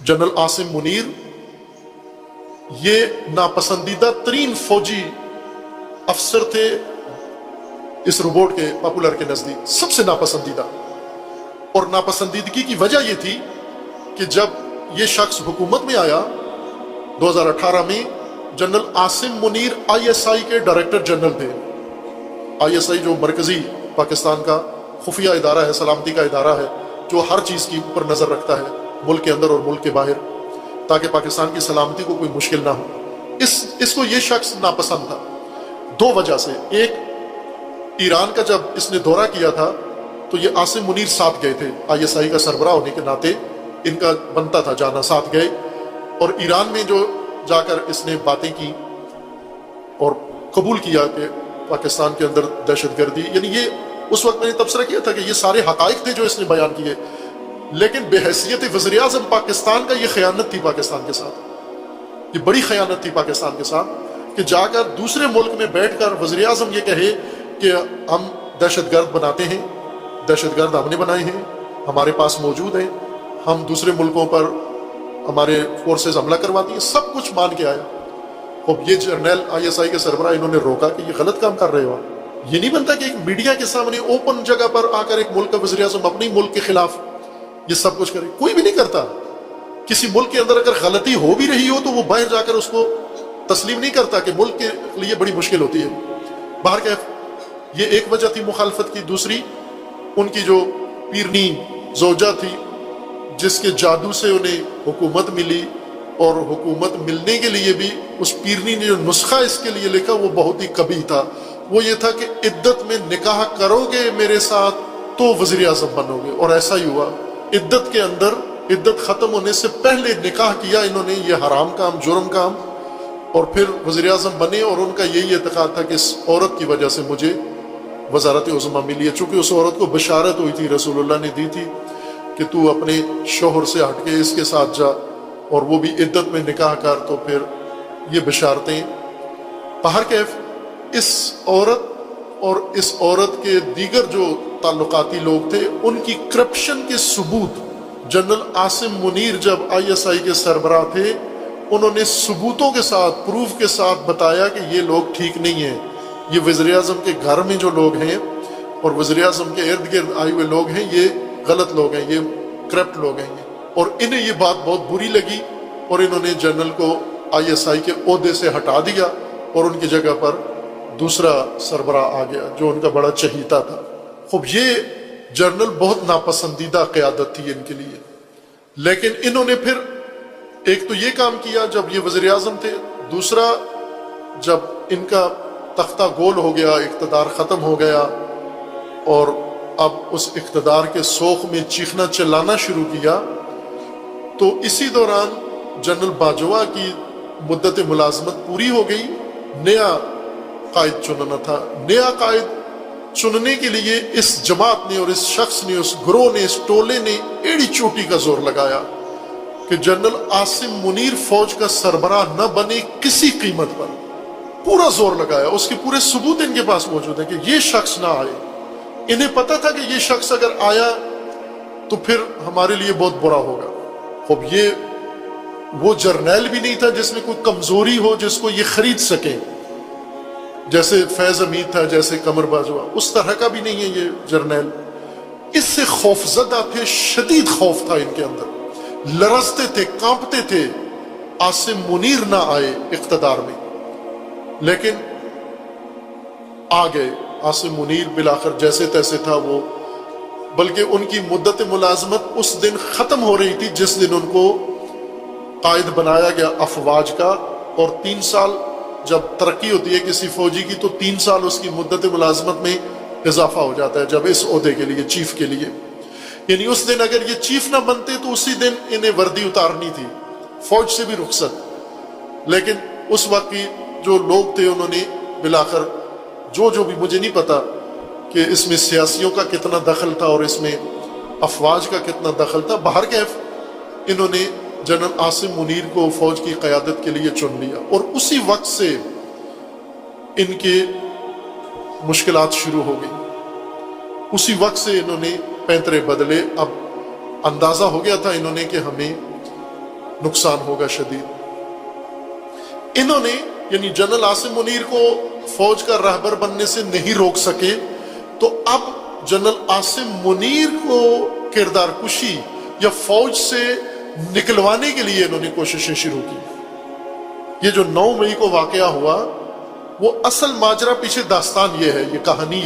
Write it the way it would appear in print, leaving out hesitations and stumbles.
General Asim Munir یہ ناپسندیدہ ترین فوجی افسر تھے اس روبوٹ کے پاپولر کے نزدیک، سب سے ناپسندیدہ. اور ناپسندیدگی کی وجہ یہ تھی کہ جب یہ شخص حکومت میں آیا 2018 میں، general Asim Munir I S I کے ڈائریکٹر جنرل تھے. آئی ایس آئی جو مرکزی پاکستان کا خفیہ ادارہ ہے، سلامتی کا ادارہ ہے، جو ہر چیز کی اوپر نظر رکھتا ہے ملک کے اندر اور ملک کے باہر، تاکہ پاکستان کی سلامتی کو کوئی مشکل نہ ہو. اس کو یہ شخص ناپسند تھا دو وجہ سے. ایک، ایران کا جب اس نے دورہ کیا تھا تو یہ عاصم منیر ساتھ گئے تھے، آئی ایس آئی کا سربراہ ہونے کے ناطے ان کا بنتا تھا جانا، ساتھ گئے. اور ایران میں جو جا کر اس نے باتیں کی اور قبول کیا کہ پاکستان کے اندر دہشت گردی، یعنی یہ اس وقت میں نے تبصرہ کیا تھا کہ یہ سارے حقائق تھے جو اس نے بیان کیے، لیکن بحیثیت وزیر اعظم پاکستان کا یہ خیانت تھی پاکستان کے ساتھ. یہ بڑی خیانت تھی پاکستان کے ساتھ کہ جا کر دوسرے ملک میں بیٹھ کر وزیر اعظم یہ کہے کہ ہم دہشت گرد بناتے ہیں، دہشت گرد ہم نے بنائے ہیں، ہمارے پاس موجود ہیں، ہم دوسرے ملکوں پر ہمارے فورسز حملہ کرواتی ہیں، سب کچھ مان کے آیا. اب یہ جرنیل آئی ایس آئی کے سربراہ انہوں نے روکا کہ یہ غلط کام کر رہے ہو. یہ نہیں بنتا کہ ایک میڈیا کے سامنے اوپن جگہ پر آ کر ایک ملک کا وزیر اعظم اپنے ملک کے خلاف یہ سب کچھ کرے. کوئی بھی نہیں کرتا. کسی ملک کے اندر اگر غلطی ہو بھی رہی ہو تو وہ باہر جا کر اس کو تسلیم نہیں کرتا کہ ملک کے لیے بڑی مشکل ہوتی ہے. باہر کا یہ ایک وجہ تھی مخالفت کی. دوسری، ان کی جو پیرنی زوجہ تھی جس کے جادو سے انہیں حکومت ملی، اور حکومت ملنے کے لیے بھی اس پیرنی نے جو نسخہ اس کے لیے لکھا وہ بہت ہی قبیح تھا. وہ یہ تھا کہ عدت میں نکاح کرو گے میرے ساتھ تو وزیر اعظم بنو گے. اور ایسا ہی ہوا. عدت کے اندر، عدت ختم ہونے سے پہلے نکاح کیا انہوں نے، یہ حرام کام، جرم کام، اور پھر وزیر اعظم بنے. اور ان کا یہی اعتقاد تھا کہ اس عورت کی وجہ سے مجھے وزارت عظمیٰ ملی ہے. چونکہ اس عورت کو بشارت ہوئی تھی، رسول اللہ نے دی تھی کہ تو اپنے شوہر سے ہٹ کے اس کے ساتھ جا اور وہ بھی عدت میں نکاح کر. تو پھر یہ بشارتیں. باہر کیف اس عورت اور اس عورت کے دیگر جو تعلقاتی لوگ تھے ان کی کرپشن کے ثبوت جنرل عاصم منیر جب آئی ایس آئی کے سربراہ تھے انہوں نے ثبوتوں کے ساتھ، پروف کے ساتھ بتایا کہ یہ لوگ ٹھیک نہیں ہیں. یہ وزیر اعظم کے گھر میں جو لوگ ہیں اور وزیر اعظم کے ارد گرد آئے ہوئے لوگ ہیں یہ غلط لوگ ہیں، یہ کرپٹ لوگ ہیں. اور انہیں یہ بات بہت بری لگی اور انہوں نے جنرل کو آئی ایس آئی کے عہدے سے ہٹا دیا اور ان کی جگہ پر دوسرا سربراہ آ گیا جو ان کا بڑا چہیتا تھا. خوب یہ جنرل بہت ناپسندیدہ قیادت تھی ان کے لیے. لیکن انہوں نے پھر ایک تو یہ کام کیا جب یہ وزیر اعظم تھے، دوسرا جب ان کا تختہ گول ہو گیا، اقتدار ختم ہو گیا اور اب اس اقتدار کے سوخ میں چیخنا چلانا شروع کیا، تو اسی دوران جنرل باجوہ کی مدت ملازمت پوری ہو گئی. نیا قائد چننا تھا. نیا قائد چننے کے لیے اس جماعت نے اور اس شخص نے، اس گروہ نے، اس ٹولے نے ایڑی چوٹی کا زور لگایا کہ جنرل عاصم منیر فوج کا سربراہ نہ بنے کسی قیمت پر. پورا زور لگایا. اس کے پورے ثبوت ان کے پاس موجود ہیں کہ یہ شخص نہ آئے. انہیں پتا تھا کہ یہ شخص اگر آیا تو پھر ہمارے لیے بہت برا ہوگا. اب یہ وہ جرنیل بھی نہیں تھا جس میں کوئی کمزوری ہو جس کو یہ خرید سکے، جیسے فیض حمید تھا، جیسے قمر باجوہ. اس طرح کا بھی نہیں ہے یہ جرنیل. اس سے خوفزدہ تھے، شدید خوف تھا ان کے اندر. لرزتے تھے، کانپتے تھے عاصم منیر نہ آئے اقتدار میں. لیکن آ گئے عاصم منیر بالآخر، جیسے تیسے تھا وہ. بلکہ ان کی مدت ملازمت اس دن ختم ہو رہی تھی جس دن ان کو قائد بنایا گیا افواج کا. اور 3 سال جب ترقی ہوتی ہے کسی فوجی کی تو 3 سال اس کی مدت ملازمت میں اضافہ ہو جاتا ہے جب اس عہدے کے لیے، چیف کے لیے. یعنی اس دن اگر یہ چیف نہ بنتے تو اسی دن انہیں وردی اتارنی تھی، فوج سے بھی رخصت. لیکن اس وقت کی جو لوگ تھے انہوں نے بالآخر جو بھی، مجھے نہیں پتا کہ اس میں سیاسیوں کا کتنا دخل تھا اور اس میں افواج کا کتنا دخل تھا. باہر کیف انہوں نے جنرل عاصم منیر کو فوج کی قیادت کے لیے چن لیا. اور اسی وقت سے ان کے مشکلات شروع ہو گئی. اسی وقت سے انہوں نے پینترے بدلے. اب اندازہ ہو گیا تھا انہوں نے کہ ہمیں نقصان ہوگا شدید۔ انہوں نے یعنی جنرل عاصم منیر کو فوج کا رہبر بننے سے نہیں روک سکے، تو اب جنرل عاصم منیر کو کردار کشی یا فوج سے نکلوانے کے لیے انہوں نے کوششیں شروع کی۔ یہ جو 9 مئی کو واقعہ ہوا، وہ اصل ماجرا پیچھے داستان یہ ہے، یہ کہانی